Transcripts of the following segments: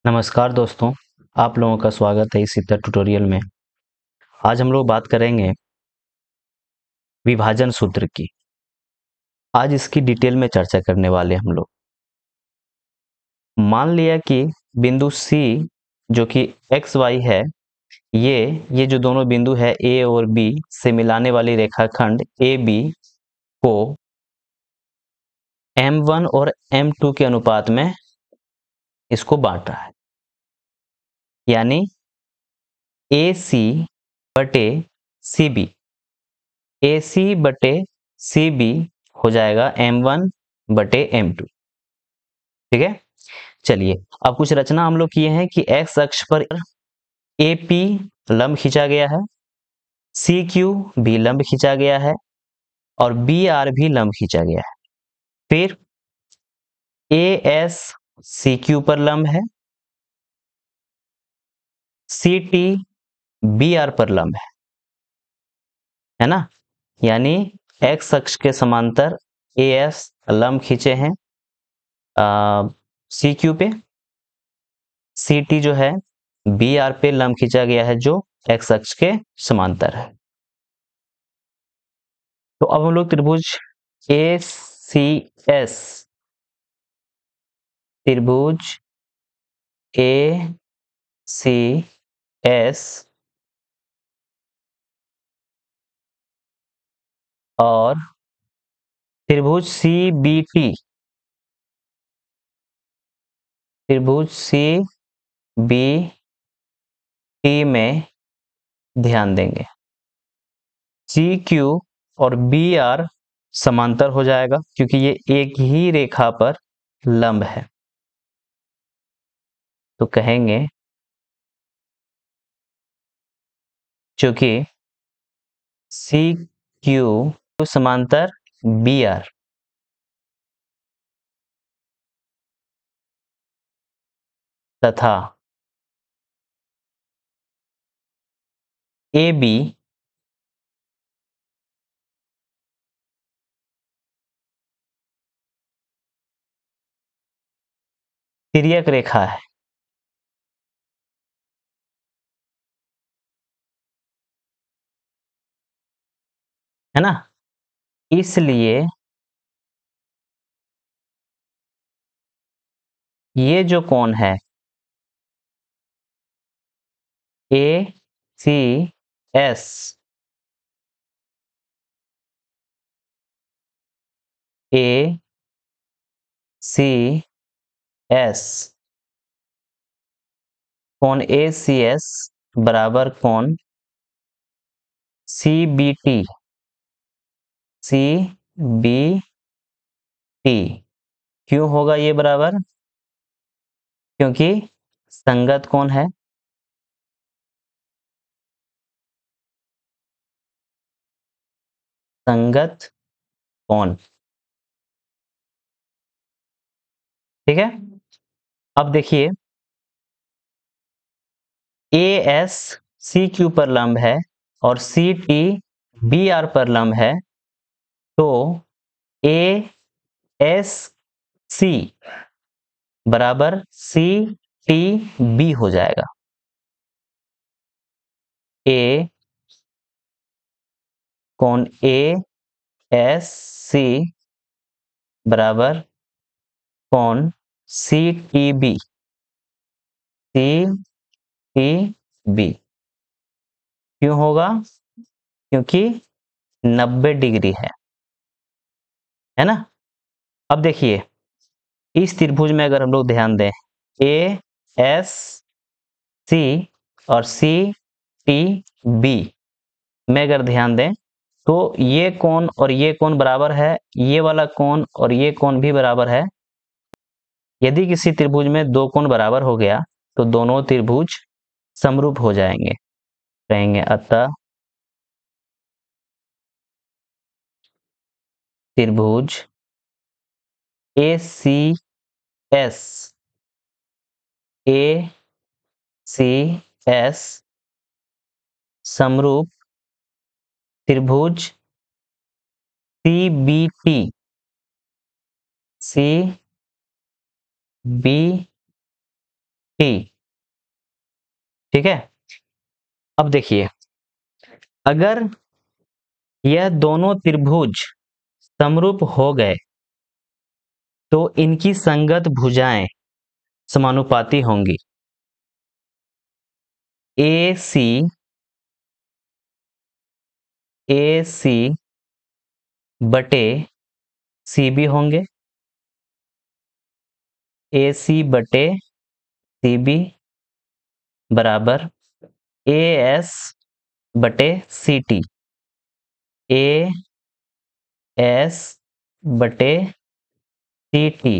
नमस्कार दोस्तों, आप लोगों का स्वागत है इस इतर ट्यूटोरियल में। आज हम लोग बात करेंगे विभाजन सूत्र की। आज इसकी डिटेल में चर्चा करने वाले हम लोग। मान लिया कि बिंदु C जो कि एक्स वाई है, ये जो दोनों बिंदु है A और B से मिलाने वाली रेखाखंड AB को M1 और M2 के अनुपात में इसको बांट रहा है, यानी AC बटे CB। AC बटे CB हो जाएगा M1 बटे M2। ठीक है, चलिए अब कुछ रचना हम लोग किए हैं कि x अक्ष पर AP लंब खींचा गया है, CQ भी लंब खींचा गया है और BR भी लंब खींचा गया है। फिर AS CQ पर लंब है, CT BR पर लंब है ना। यानी x अक्ष के समांतर AS लंब खींचे हैं CQ पे, CT जो है BR पे लंब खींचा गया है जो x अक्ष के समांतर है। तो अब हम लोग त्रिभुज ACS, त्रिभुज ACS और त्रिभुज CBT, त्रिभुज CBT में ध्यान देंगे। CQ और BR समांतर हो जाएगा क्योंकि ये एक ही रेखा पर लंब है। तो कहेंगे चूंकि CQ समांतर BR तथा AB तिर्यक रेखा है ना, इसलिए ये जो कोण है ACS, ACS कोण ACS बराबर कोण CBT, CBT क्यों होगा ये बराबर? क्योंकि संगत कोण है। संगत कोण, ठीक है। अब देखिए AS CQ पर लंब है और CT BR पर लंब है, तो ASC बराबर CTB हो जाएगा। A कोण ASC बराबर कोण CTB, CTB क्यों होगा? क्योंकि 90 डिग्री है ना। अब देखिए इस त्रिभुज में अगर हम लोग ध्यान दें ASC और CTB में अगर ध्यान दें तो ये कोण और ये कोण बराबर है, ये वाला कोण और ये कोण भी बराबर है। यदि किसी त्रिभुज में दो कोण बराबर हो गया तो दोनों त्रिभुज समरूप हो जाएंगे। कहेंगे अतः त्रिभुज ACS समरूप त्रिभुज CBT टी। ठीक है, अब देखिए, अगर यह दोनों त्रिभुज समरूप हो गए तो इनकी संगत भुजाएं समानुपाती होंगी। ए सी बटे सी बी होंगे, ए सी बटे सी बी बराबर ए एस बटे सी टी, ए एस बटे सी टी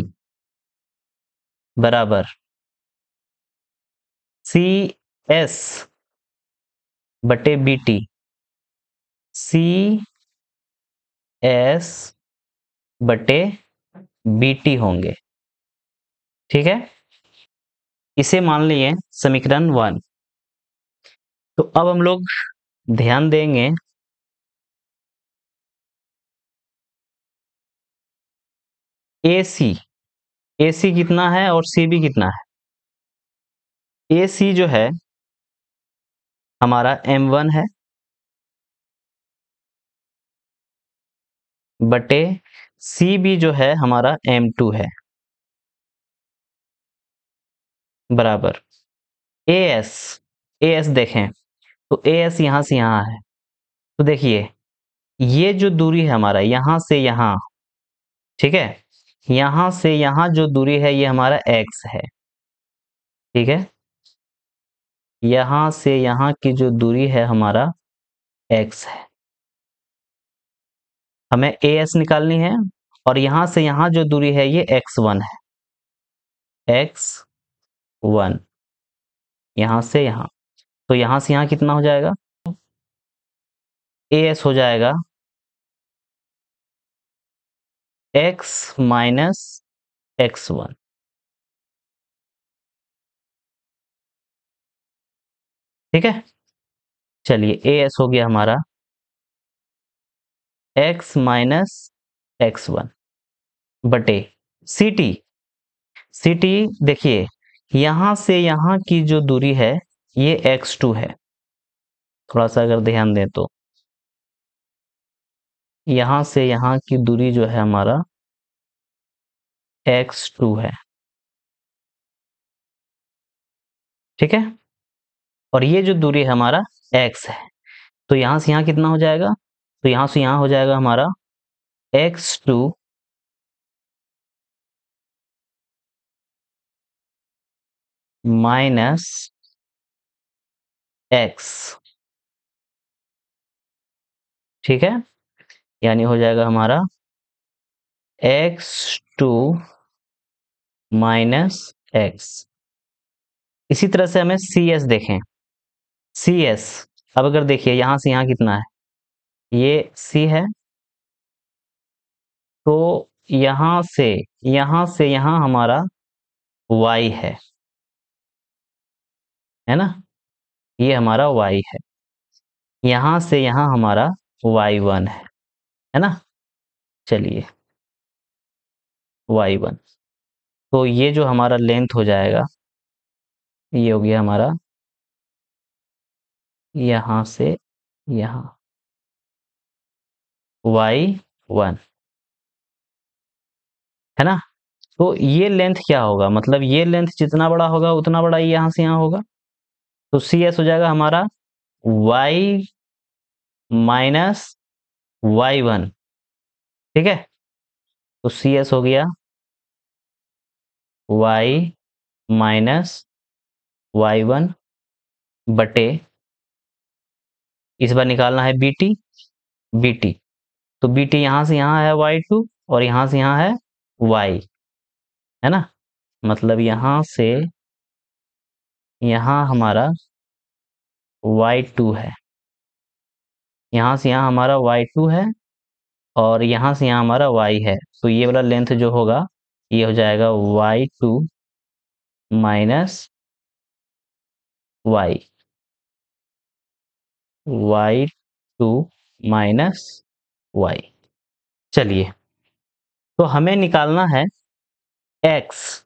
बराबर सी एस बटे बी टी, सी एस बटे बी टी होंगे। ठीक है, इसे मान लिए समीकरण 1। तो अब हम लोग ध्यान देंगे ए सी कितना है और सी बी कितना है। ए सी जो है हमारा M1 है बटे सी बी जो है हमारा M2 है बराबर ए एस देखें तो ए एस यहां से यहां है, तो देखिए ये जो दूरी है हमारा यहां से यहां, ठीक है, यहां से यहां जो दूरी है ये हमारा x है। ठीक है, यहां से यहां की जो दूरी है हमारा x है, हमें ए एस निकालनी है, और यहां से यहां जो दूरी है ये x1 है, x1 यहां से यहां, तो यहां से यहां कितना हो जाएगा, ए एस हो जाएगा x माइनस x1। ठीक है, चलिए ए एस हो गया हमारा x माइनस x1 बटे सी टी देखिए यहां से यहां की जो दूरी है ये x2 है, थोड़ा सा अगर ध्यान दें तो यहां से यहां की दूरी जो है हमारा x2 है। ठीक है, और ये जो दूरी है हमारा x है, तो यहां से यहां कितना हो जाएगा, तो यहां से यहां हो जाएगा हमारा x2 माइनस x। ठीक है, यानी हो जाएगा हमारा x2 माइनस x। इसी तरह से हमें सी एस देखें, सी एस, अब अगर देखिए यहां से यहां कितना है, ये c है, तो यहां से यहां हमारा y है ना, ये हमारा y है, यहां से यहां हमारा y1 है ना। चलिए y1, तो ये जो हमारा लेंथ हो जाएगा ये हो गया हमारा यहां से यहां y1 है ना। तो ये लेंथ क्या होगा, मतलब ये लेंथ जितना बड़ा होगा उतना बड़ा यहां से यहां होगा, तो सी एस हो जाएगा हमारा y माइनस y1। ठीक है, तो सी एस हो गया y माइनस y1 बटे, इस बार निकालना है बी टी, तो बी टी यहां से यहां है y2 और यहां से यहां है y, है ना, मतलब यहां से यहां हमारा y2 है, यहां से यहां हमारा y2 है, और यहां से यहां हमारा y है, तो ये वाला लेंथ जो होगा ये हो जाएगा y2 minus y, y2 minus y। चलिए, तो हमें निकालना है x,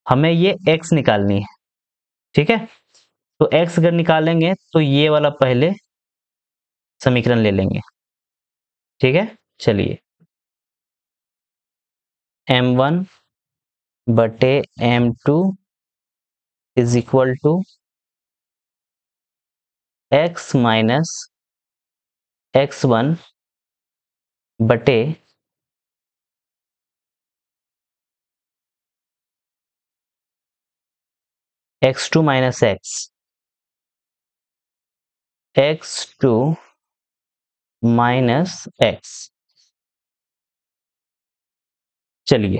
हमें ये x निकालनी है। ठीक है, तो x अगर निकालेंगे तो ये वाला पहले समीकरण ले लेंगे। ठीक है, चलिए m1 बटे m2 is equal to x minus x1 बटे x2 minus x2 minus x। चलिए,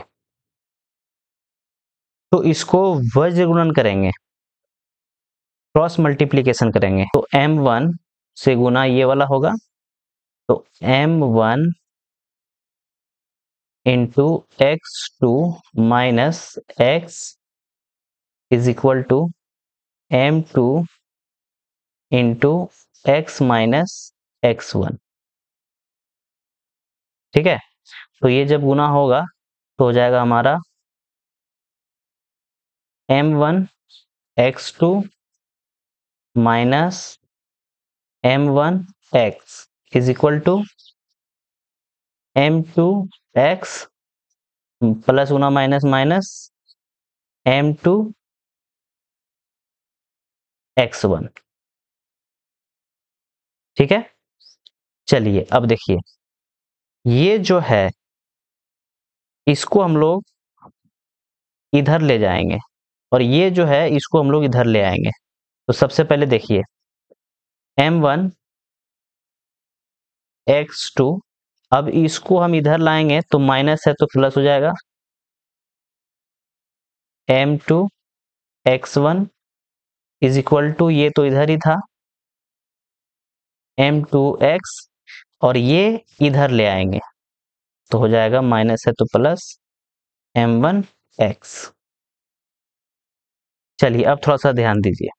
तो इसको वज्र गुणन करेंगे, क्रॉस मल्टीप्लीकेशन करेंगे, तो m1 से गुना ये वाला होगा, तो m1 into x2 minus x is equal to m2 into x minus x1। ठीक है, तो ये जब गुना होगा तो हो जाएगा हमारा m1 x2 minus m1 x is equal to m2 x plus गुना माइनस माइनस m2 x1। ठीक है, चलिए अब देखिए, ये जो है इसको हम लोग इधर ले जाएंगे और ये जो है इसको हम लोग इधर ले आएंगे। तो सबसे पहले देखिए m1 x2, अब इसको हम इधर लाएंगे तो माइनस है तो प्लस हो जाएगा, m2 x1 is equal to, ये तो इधर ही था, m2x, और ये इधर ले आएंगे तो हो जाएगा माइनस है तो प्लस m1x। चलिए अब थोड़ा सा ध्यान दीजिए,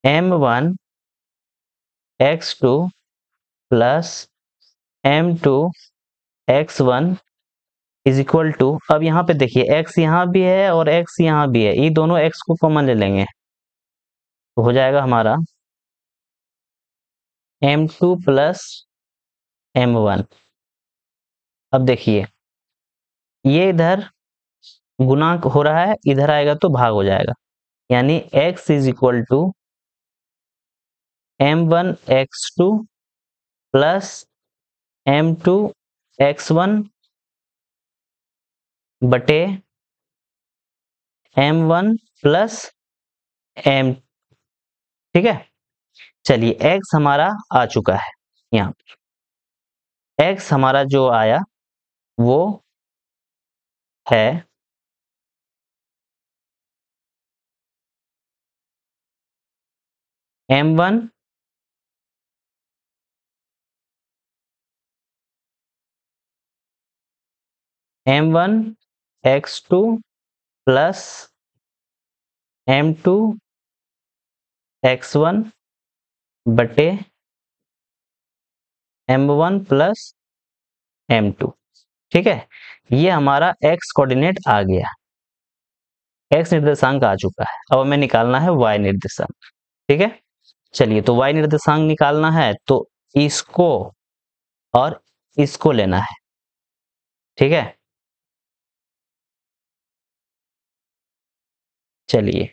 m1 x2 plus m2 x1 is equal to, अब यहाँ पे देखिए x यहाँ भी है और x यहाँ भी है, ये दोनों x को कॉमन ले लेंगे तो हो जाएगा हमारा m2 प्लस m1। अब देखिए ये इधर गुना हो रहा है, इधर आएगा तो भाग हो जाएगा, यानी x is equal to m1 x2 plus m2 x1 बटे m1 प्लस m। ठीक है, चलिए x हमारा आ चुका है, यहाँ x हमारा जो आया वो है m1 m1 x2 plus m2 x1 बटे m1 प्लस m2। ठीक है, ये हमारा x कोऑर्डिनेट आ गया, x निर्देशांक आ चुका है, अब हमें निकालना है y निर्देशांक। ठीक है, चलिए तो y निर्देशांक निकालना है तो इसको और इसको लेना है। ठीक है, चलिए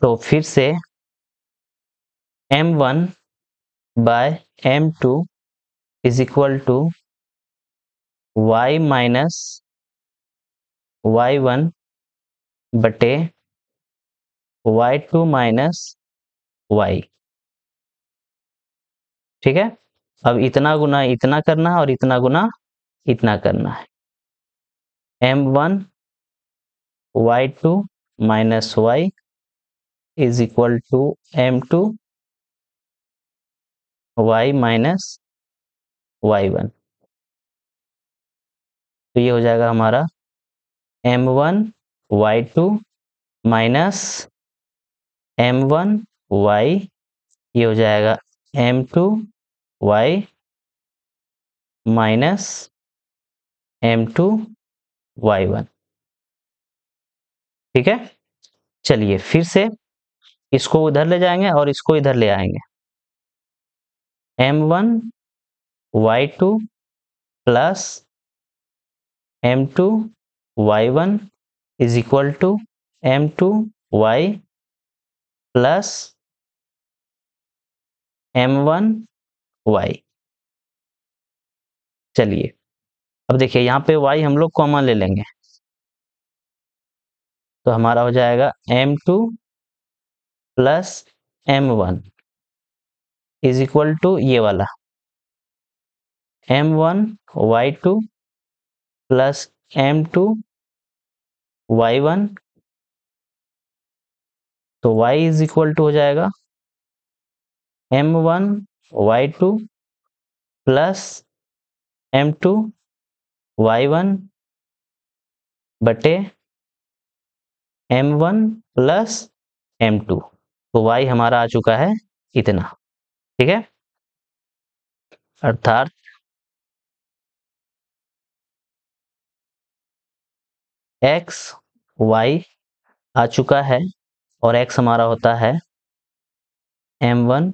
तो फिर से m1 by m2 is equal to y minus y1 बटे y2 माइनस y। ठीक है, अब इतना गुना इतना करना है और इतना गुना इतना करना है, m1 y2 minus y is equal to m2 y minus y1। तो ये हो जाएगा हमारा m1 y2 minus m1 y, ये हो जाएगा m2 y माइनस M2Y1। ठीक है, चलिए फिर से इसको उधर ले जाएंगे और इसको इधर ले आएंगे। M1Y2 plus M2Y1 is equal to M2Y plus M1Y। चलिए अब देखिए यहाँ पे y हम लोग कॉमन ले लेंगे, तो हमारा हो जाएगा M2 plus M1 is equal to ये वाला M1Y2 प्लस M2Y1, तो y इज इक्वल टू हो जाएगा M1Y2 प्लस M2Y1 बटे M1 प्लस M2, तो y हमारा आ चुका है इतना। ठीक है, अर्थात x y आ चुका है और x हमारा होता है M1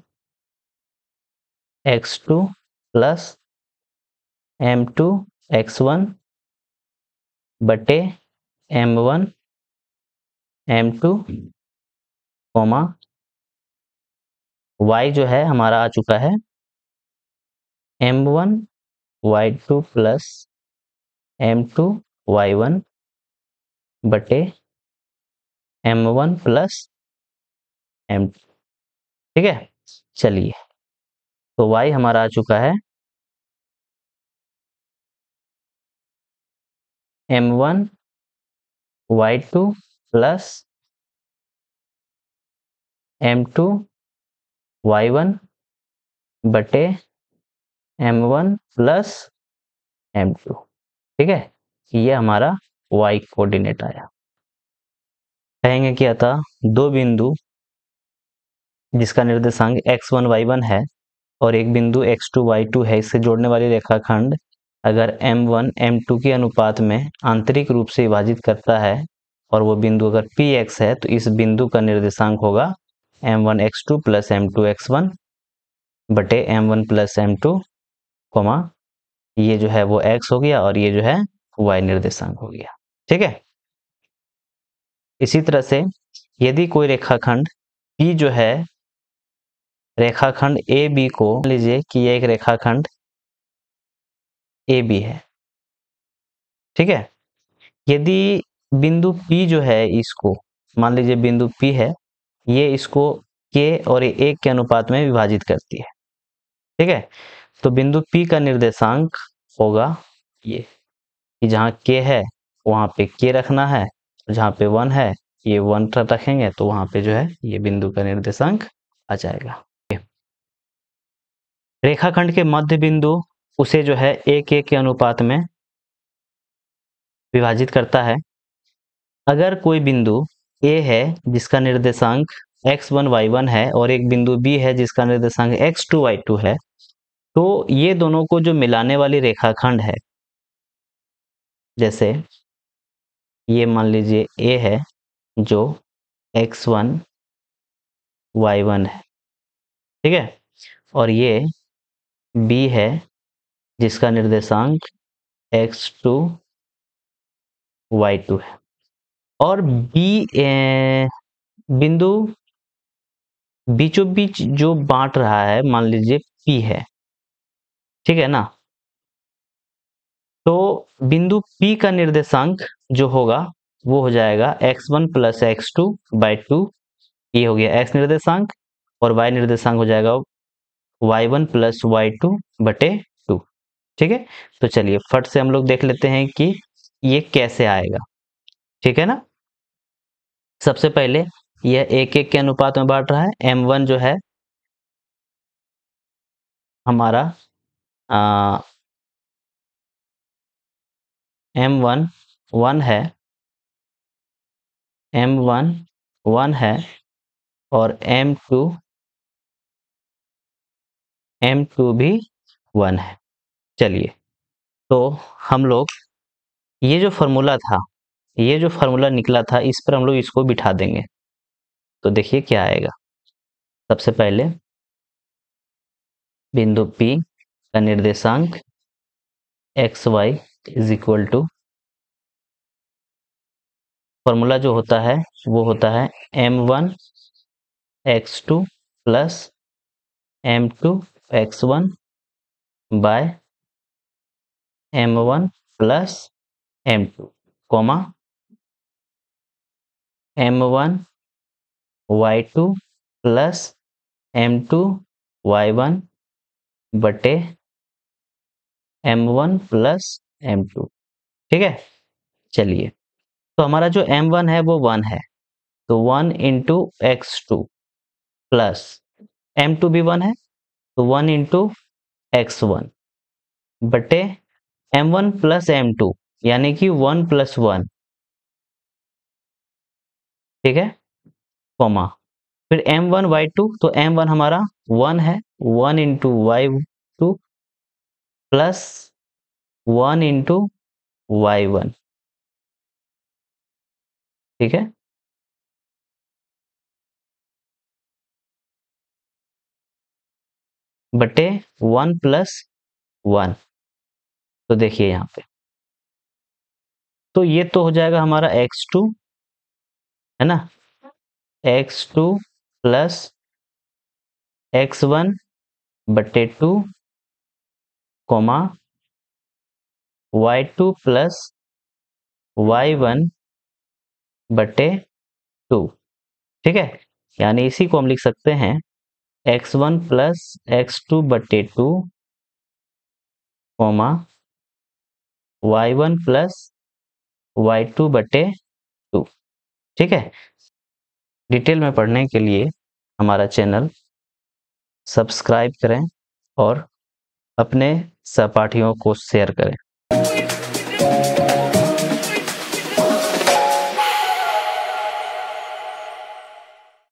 x2 plus M2 x1 बटे M1 M2 कोमा y जो है हमारा आ चुका है M1Y2 प्लस M2Y1 बटे M1 प्लस M2। ठीक है, चलिए तो y हमारा आ चुका है M1Y2 प्लस M2Y1 बटे M1 प्लस M2। ठीक है, ये हमारा y कोऑर्डिनेट आया। कहेंगे क्या था, दो बिंदु जिसका निर्देशांक x1 y1 है और एक बिंदु x2 y2 है, इससे जोड़ने वाली रेखाखंड अगर m1 m2 के अनुपात में आंतरिक रूप से विभाजित करता है और वो बिंदु अगर px है, तो इस बिंदु का निर्देशांक होगा m1 x2 plus m2 x1 बटे m1 प्लस m2 कोमा ये जो है वो x हो गया और ये जो है y निर्देशांक हो गया। ठीक है, इसी तरह से यदि कोई रेखाखंड P जो है रेखाखंड AB को, मान लीजिए कि यह एक रेखाखंड AB है। ठीक है, यदि बिंदु P जो है इसको, मान लीजिए बिंदु P है, ये इसको K और A के अनुपात में विभाजित करती है। ठीक है, तो बिंदु P का निर्देशांक होगा ये कि जहाँ K है वहां पे K रखना है, जहाँ पे 1 है ये 1 रखेंगे, तो वहां पे जो है ये बिंदु का निर्देशांक आ जाएगा। रेखाखंड के मध्य बिंदु उसे जो है एक के अनुपात में विभाजित करता है। अगर कोई बिंदु A है जिसका निर्देशांक x1 y1 है और एक बिंदु B है जिसका निर्देशांक x2 y2 है, तो ये दोनों को जो मिलाने वाली रेखाखंड है, जैसे ये मान लीजिए A है जो x1 y1 है। ठीक है, और ये B है जिसका निर्देशांक x2 y2 है, और बिंदु बीचों बीच जो बांट रहा है मान लीजिए P है। ठीक है ना, तो बिंदु P का निर्देशांक जो होगा वो हो जाएगा x1 प्लस x2 बाई 2, ये हो गया x निर्देशांक, और y निर्देशांक हो जाएगा y1 प्लस y2 बटे 2। ठीक है, तो चलिए फट से हम लोग देख लेते हैं कि ये कैसे आएगा। ठीक है ना, सबसे पहले यह एक एक के अनुपात में बांट रहा है। m1 जो है हमारा m1 1 है, m1 1 है और m2 भी 1 है। चलिए तो हम लोग ये जो फॉर्मूला था, ये जो फॉर्मूला निकला था, इस पर हम लोग इसको बिठा देंगे। तो देखिए क्या आएगा। सबसे पहले बिंदु P का निर्देशांक x y is equal to, formula जो होता है वो होता है m1 x2 plus m2 x1 by m1 plus m2 comma m1 y2 plus m2 y1 बटे m1 प्लस m2। ठीक है, चलिए, तो हमारा जो m1 है वो 1 है, तो 1 इंटू x2 प्लस m2 भी 1 है, तो 1 इंटू x1 बटे m1 प्लस m2 यानी कि 1 प्लस 1। ठीक है, कॉमा फिर m1 y2, तो m1 हमारा 1 है, 1 into y2 plus 1 into y1। ठीक है, बटे 1 प्लस 1। तो देखिए यहाँ पे, तो ये तो हो जाएगा हमारा x2, है ना, x2 प्लस x1 बटे 2 कोमा y2 प्लस y1 बटे 2। ठीक है, यानी इसी को हम लिख सकते हैं x1 प्लस x2 बटे 2 कोमा y1 प्लस y2 बटे 2। ठीक है, डिटेल में पढ़ने के लिए हमारा चैनल सब्सक्राइब करें और अपने सहपाठियों को शेयर करें।